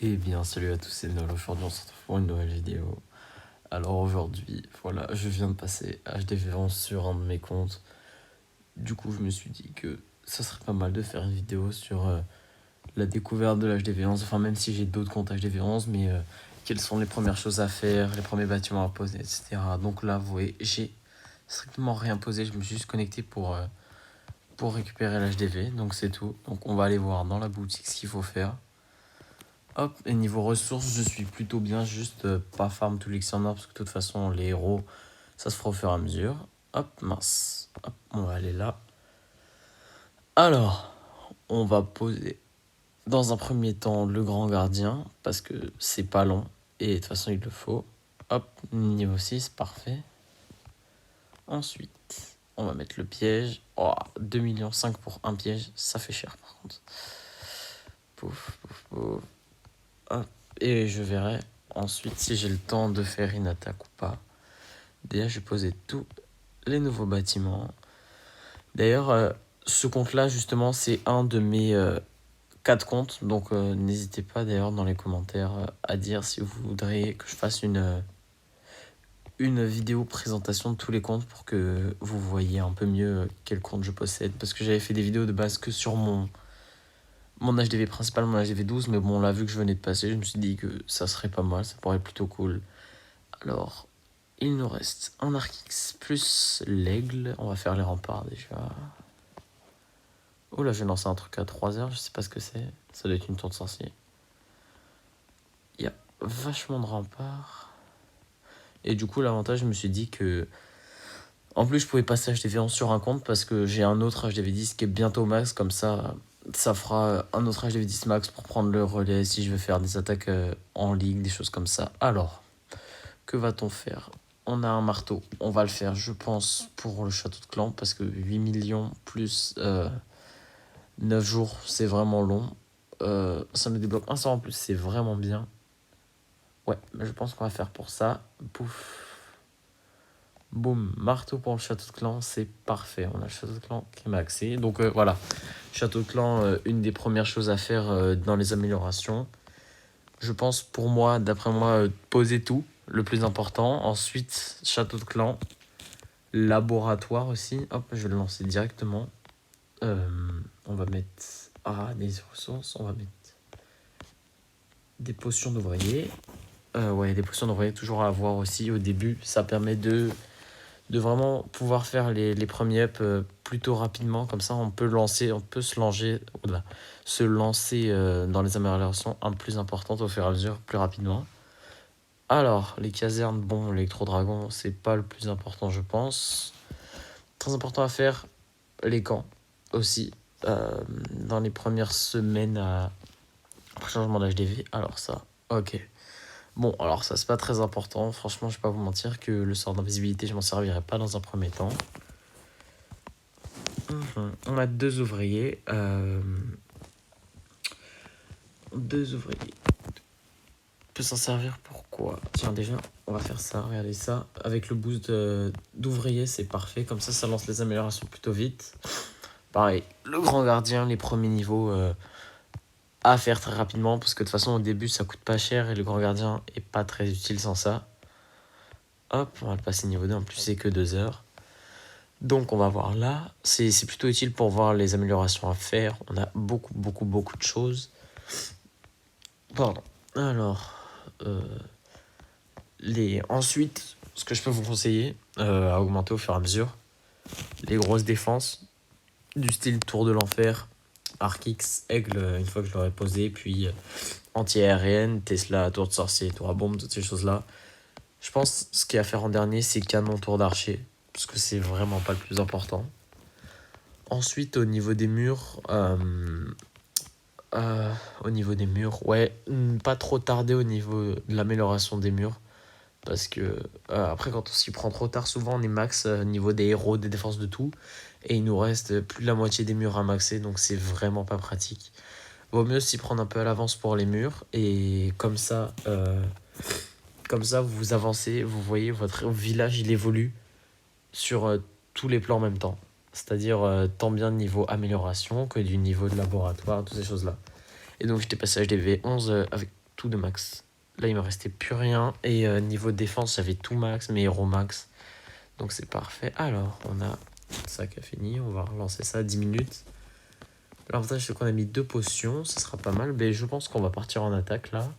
Eh bien, salut à tous, c'est Nol. Aujourd'hui, on se retrouve pour une nouvelle vidéo. Alors aujourd'hui, voilà, je viens de passer HDV11 sur un de mes comptes. Du coup, je me suis dit que ça serait pas mal de faire une vidéo sur la découverte de l'HDV11. Enfin, même si j'ai d'autres comptes HDV11, mais quelles sont les premières choses à faire, les premiers bâtiments à poser, etc. Donc là, vous voyez, j'ai strictement rien posé. Je me suis juste connecté pour récupérer l'HDV. Donc c'est tout. Donc on va aller voir dans la boutique ce qu'il faut faire. Hop, et niveau ressources, je suis plutôt bien, juste pas farm tous les or parce que de toute façon, les héros, ça se fera au fur et à mesure. Hop, mince. Hop, on va aller là. Alors, on va poser dans un premier temps le grand gardien, parce que c'est pas long, et de toute façon, il le faut. Hop, niveau 6, parfait. Ensuite, on va mettre le piège. Oh, 2,5 millions pour un piège, ça fait cher par contre. Pouf, pouf, pouf. Hop. Et je verrai ensuite si j'ai le temps de faire une attaque ou pas. Déjà, j'ai posé tous les nouveaux bâtiments. D'ailleurs, ce compte-là, justement, c'est un de mes 4 comptes. Donc, n'hésitez pas d'ailleurs dans les commentaires à dire si vous voudriez que je fasse une vidéo présentation de tous les comptes pour que vous voyez un peu mieux quel compte je possède. Parce que j'avais fait des vidéos de base que sur mon HDV principal, mon HDV 12, mais bon, là, vu que je venais de passer, je me suis dit que ça serait pas mal, ça pourrait être plutôt cool. Alors, il nous reste un Arc-X plus l'aigle. On va faire les remparts déjà. Oh là, j'ai lancé un truc à 3h, je sais pas ce que c'est. Ça doit être une tour de sorcier. Il y a vachement de remparts. Et du coup, l'avantage, je me suis dit que... En plus, je pouvais passer HDV11 sur un compte parce que j'ai un autre HDV10 qui est bientôt max. Comme ça fera un autre HDV10 max pour prendre le relais si je veux faire des attaques en ligue, des choses comme ça. Alors, que va-t-on faire ? On a un marteau. On va le faire, je pense, pour le château de clan parce que 8 millions plus 9 jours, c'est vraiment long. Ça me débloque un sort en plus, c'est vraiment bien. Ouais, mais je pense qu'on va faire pour ça. Pouf. Boum, marteau pour le château de clan, c'est parfait. On a le château de clan qui est maxé. Donc voilà, château de clan, une des premières choses à faire dans les améliorations. Je pense pour moi, d'après moi, poser tout, le plus important. Ensuite, château de clan, laboratoire aussi. Hop, je vais le lancer directement. On va mettre des ressources. On va mettre des potions d'ouvrier. Ouais, des potions d'ouvrier toujours à avoir aussi au début. Ça permet de vraiment pouvoir faire les premiers ups plutôt rapidement. Comme ça, on peut se lancer dans les améliorations un peu plus importantes au fur et à mesure, plus rapidement. Alors, les casernes, bon, l'électro-dragon, c'est pas le plus important, je pense. Très important à faire, les camps aussi. Dans les premières semaines après changement d'HDV. Alors ça, ok. Bon, alors ça, c'est pas très important. Franchement, je vais pas vous mentir que le sort d'invisibilité, je m'en servirai pas dans un premier temps. On a 2 ouvriers. 2 ouvriers. On peut s'en servir pour quoi ? Tiens, déjà, on va faire ça. Regardez ça. Avec le boost d'ouvriers, c'est parfait. Comme ça lance les améliorations plutôt vite. Pareil, le grand gardien, les premiers niveaux à faire très rapidement. Parce que de toute façon, au début, ça coûte pas cher. Et le grand gardien est pas très utile sans ça. Hop, on va le passer niveau 2. En plus, c'est que 2 heures. Donc, on va voir là. C'est plutôt utile pour voir les améliorations à faire. On a beaucoup de choses. Pardon. Alors... Ensuite, ce que je peux vous conseiller à augmenter au fur et à mesure, les grosses défenses du style Tour de l'Enfer, Arc-X, Aigle, une fois que je l'aurai posé, puis anti-aérienne, Tesla, Tour de Sorcier, Tour à Bombe, toutes ces choses-là. Je pense que ce qu'il y a à faire en dernier, c'est Canon, Tour d'Archer, parce que c'est vraiment pas le plus important. Ensuite, au niveau des murs, ouais, pas trop tarder au niveau de l'amélioration des murs. Parce que après, quand on s'y prend trop tard, souvent on est max niveau des héros, des défenses, de tout. Et il nous reste plus de la moitié des murs à maxer, donc c'est vraiment pas pratique. Vaut mieux s'y prendre un peu à l'avance pour les murs. Et comme ça, vous avancez, vous voyez, votre village il évolue sur tous les plans en même temps. C'est-à-dire tant bien de niveau amélioration que du niveau de laboratoire, toutes ces choses-là. Et donc j'étais passé à HDV11 avec tout de max. Là, il me restait plus rien. Et niveau défense, j'avais tout max, mes héros max. Donc c'est parfait. Alors, on a ça qui a fini. On va relancer ça 10 minutes. L'avantage, c'est qu'on a mis 2 potions. Ça sera pas mal. Mais je pense qu'on va partir en attaque là.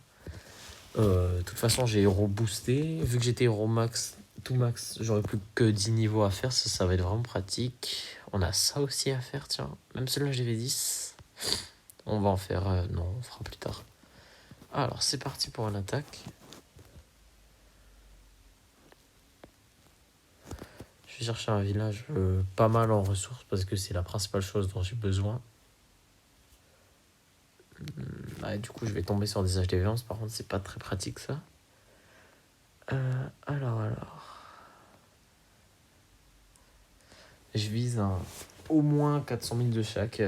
De toute façon, j'ai héros boosté. Vu que j'étais héros max, tout max, j'aurais plus que 10 niveaux à faire. Ça va être vraiment pratique. On a ça aussi à faire, tiens. Même celui-là, j'avais 10. On va en faire... non, on fera plus tard. Alors, c'est parti pour une attaque. Je vais chercher un village pas mal en ressources parce que c'est la principale chose dont j'ai besoin. Du coup, je vais tomber sur des HDV11. Par contre, c'est pas très pratique ça. Alors. Je vise au moins 400 000 de chaque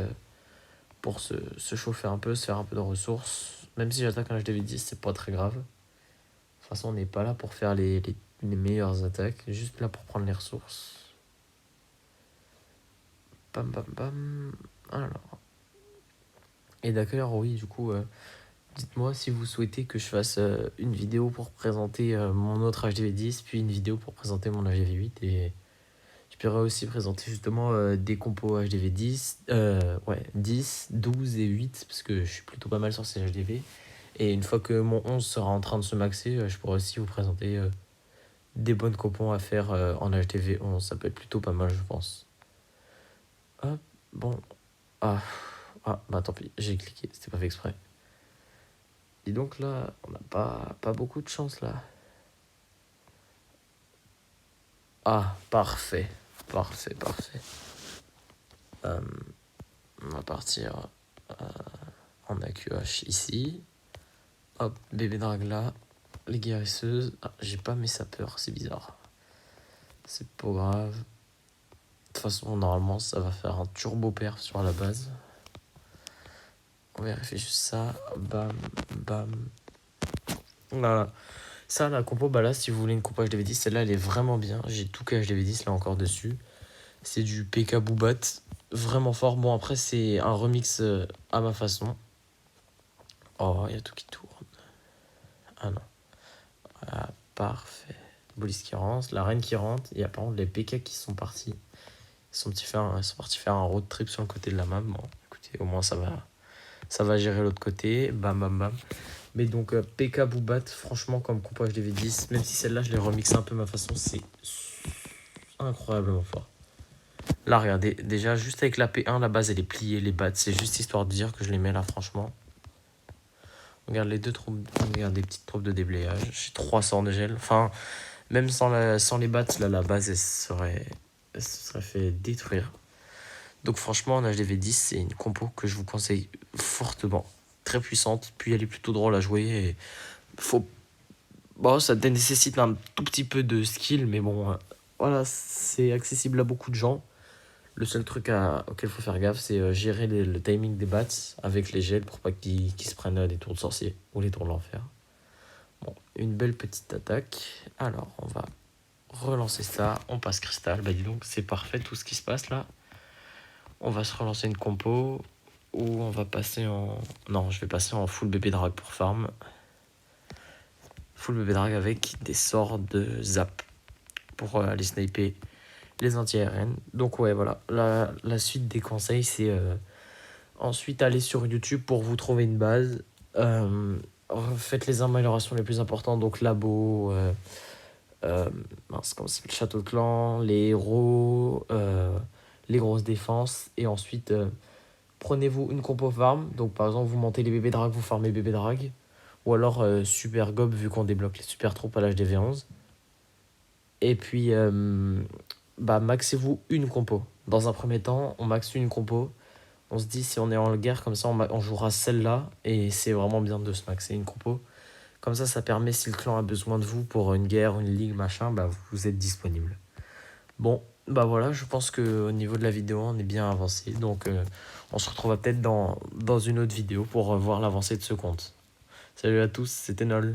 pour se chauffer un peu, se faire un peu de ressources. Même si j'attaque un HDV10, c'est pas très grave. De toute façon, on n'est pas là pour faire les meilleures attaques, juste là pour prendre les ressources. Bam bam bam. Alors. Et d'accord, oui, du coup, dites-moi si vous souhaitez que je fasse une vidéo pour présenter mon autre HDV10, puis une vidéo pour présenter mon HDV8. Et je pourrais aussi présenter justement des compos HDV10, 10, 12 et 8, parce que je suis plutôt pas mal sur ces HDV. Et une fois que mon 11 sera en train de se maxer, je pourrais aussi vous présenter des bonnes compos à faire en HDV11. Ça peut être plutôt pas mal, je pense. Hop, bon. Bah tant pis, j'ai cliqué, c'était pas fait exprès. Et donc là, on n'a pas beaucoup de chance là. Parfait. Parfait. On va partir en AQH ici. Hop, bébé drague là. Les guérisseuses. J'ai pas mes sapeurs, c'est bizarre. C'est pas grave. De toute façon, normalement, ça va faire un turbo perf sur la base. On vérifie juste ça. Bam. Voilà. Ça, la compo, là, si vous voulez une compo HDV10, celle-là, elle est vraiment bien. J'ai tout que HDV10 là encore dessus. C'est du PK Boobat. Vraiment fort. Bon, après, c'est un remix à ma façon. Oh, il y a tout qui tourne. Ah non. Parfait. Police qui rentre, la reine qui rentre. Il y a par contre les PK qui sont partis. Ils sont partis faire un road trip sur le côté de la map. Bon, écoutez, au moins ça va gérer l'autre côté. Bam. Mais donc PK Boobat, franchement, comme compo HDV10, même si celle-là je l'ai remixé un peu à ma façon, c'est incroyablement fort. Là, regardez, déjà juste avec la P1, la base elle est pliée, les bats, c'est juste histoire de dire que je les mets là, franchement. Regarde les deux troupes, regarde des petites troupes de déblayage. J'ai 300 de gel. Enfin, même sans les bats, là, la base elle se serait fait détruire. Donc franchement, en HDV10, c'est une compo que je vous conseille fortement. Très puissante, puis elle est plutôt drôle à jouer. Et ça nécessite un tout petit peu de skill, mais bon, voilà, c'est accessible à beaucoup de gens. Le seul truc auquel il faut faire gaffe, c'est gérer le timing des bats avec les gels pour pas qu'ils se prennent des tours de sorcier ou les tours de l'enfer. Bon, une belle petite attaque. Alors, on va relancer ça. On passe cristal. Bah dis donc, c'est parfait tout ce qui se passe là. On va se relancer une compo ou on va passer en... Non, je vais passer en full bébé drag pour farm. Full bébé drag avec des sorts de zap pour aller sniper les anti-ARN. Donc ouais, voilà, la suite des conseils, c'est ensuite aller sur YouTube pour vous trouver une base. Faites les améliorations les plus importantes, donc labo, comment c'est le château de clan, les héros, les grosses défenses, et ensuite prenez-vous une compo farm. Donc par exemple, vous montez les bébés drag, vous farmez bébé drag, ou alors super gob vu qu'on débloque les super troupes à l'âge des V11. Et puis maxez-vous une compo. Dans un premier temps, on maxe une compo. On se dit, si on est en guerre, comme ça, on jouera celle-là. Et c'est vraiment bien de se maxer une compo. Comme ça permet, si le clan a besoin de vous pour une guerre, une ligue, machin, vous êtes disponible. Bon, voilà, je pense qu'au niveau de la vidéo, on est bien avancé. Donc, on se retrouvera peut-être dans une autre vidéo pour voir l'avancée de ce compte. Salut à tous, c'était Nol.